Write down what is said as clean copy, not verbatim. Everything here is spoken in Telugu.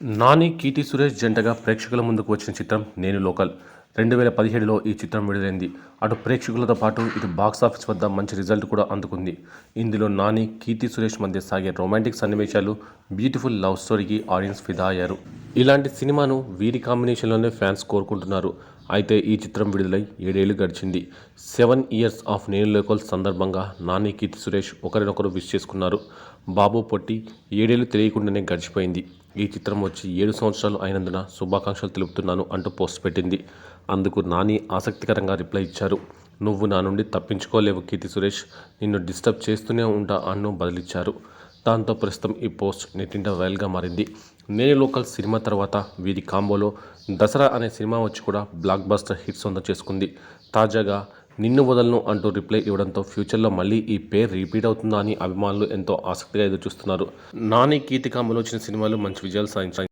నాని, కీర్తి సురేష్ జంటగా ప్రేక్షకుల ముందుకు వచ్చిన చిత్రం నేను లోకల్. 2017లో ఈ చిత్రం విడుదలైంది. అటు ప్రేక్షకులతో పాటు ఇటు బాక్సాఫీస్ వద్ద మంచి రిజల్ట్ కూడా అందుకుంది. ఇందులో నాని, కీర్తి సురేష్ మధ్య సాగే రొమాంటిక్ సన్నివేశాలు, బ్యూటిఫుల్ లవ్ స్టోరీకి ఆడియన్స్ ఫిదా అయ్యారు. ఇలాంటి సినిమాను వీరి కాంబినేషన్లోనే ఫ్యాన్స్ కోరుకుంటున్నారు. అయితే ఈ చిత్రం విడుదలై 7 ఏళ్లు గడిచింది. 7 ఇయర్స్ ఆఫ్ నేను లోకల్ సందర్భంగా నాని, కీర్తి సురేష్ ఒకరినొకరు విష్ చేసుకున్నారు. బాబు పొట్టి 7 ఏళ్లు తెలియకుండానే గడిచిపోయింది. ఈ చిత్రం వచ్చి 7 సంవత్సరాలు అయినందున శుభాకాంక్షలు తెలుపుతున్నాను అంటూ పోస్ట్ పెట్టింది. అందుకు నాని ఆసక్తికరంగా రిప్లై ఇచ్చారు. నువ్వు నా నుండి తప్పించుకోలేవు కీర్తి సురేష్, నిన్ను డిస్టర్బ్ చేస్తూనే ఉంటా అంటూ బదిలిచ్చారు. దాంతో ప్రస్తుతం ఈ పోస్ట్ నెట్టింట వైరల్గా మారింది. నేను లోకల్ సినిమా తర్వాత వీరి కాంబోలో దసరా అనే సినిమా వచ్చి కూడా బ్లాక్ బస్టర్ హిట్ సొంతం చేసుకుంది. తాజాగా నిన్ను వదలను అంటూ రిప్లై ఇవ్వడంతో ఫ్యూచర్లో మళ్ళీ ఈ పేరు రిపీట్ అవుతుందా అని అభిమానులు ఎంతో ఆసక్తిగా ఎదురుచూస్తున్నారు. నాని, కీర్తి కాంబోలో వచ్చిన సినిమాలు మంచి విజయాలు సాధించాయి.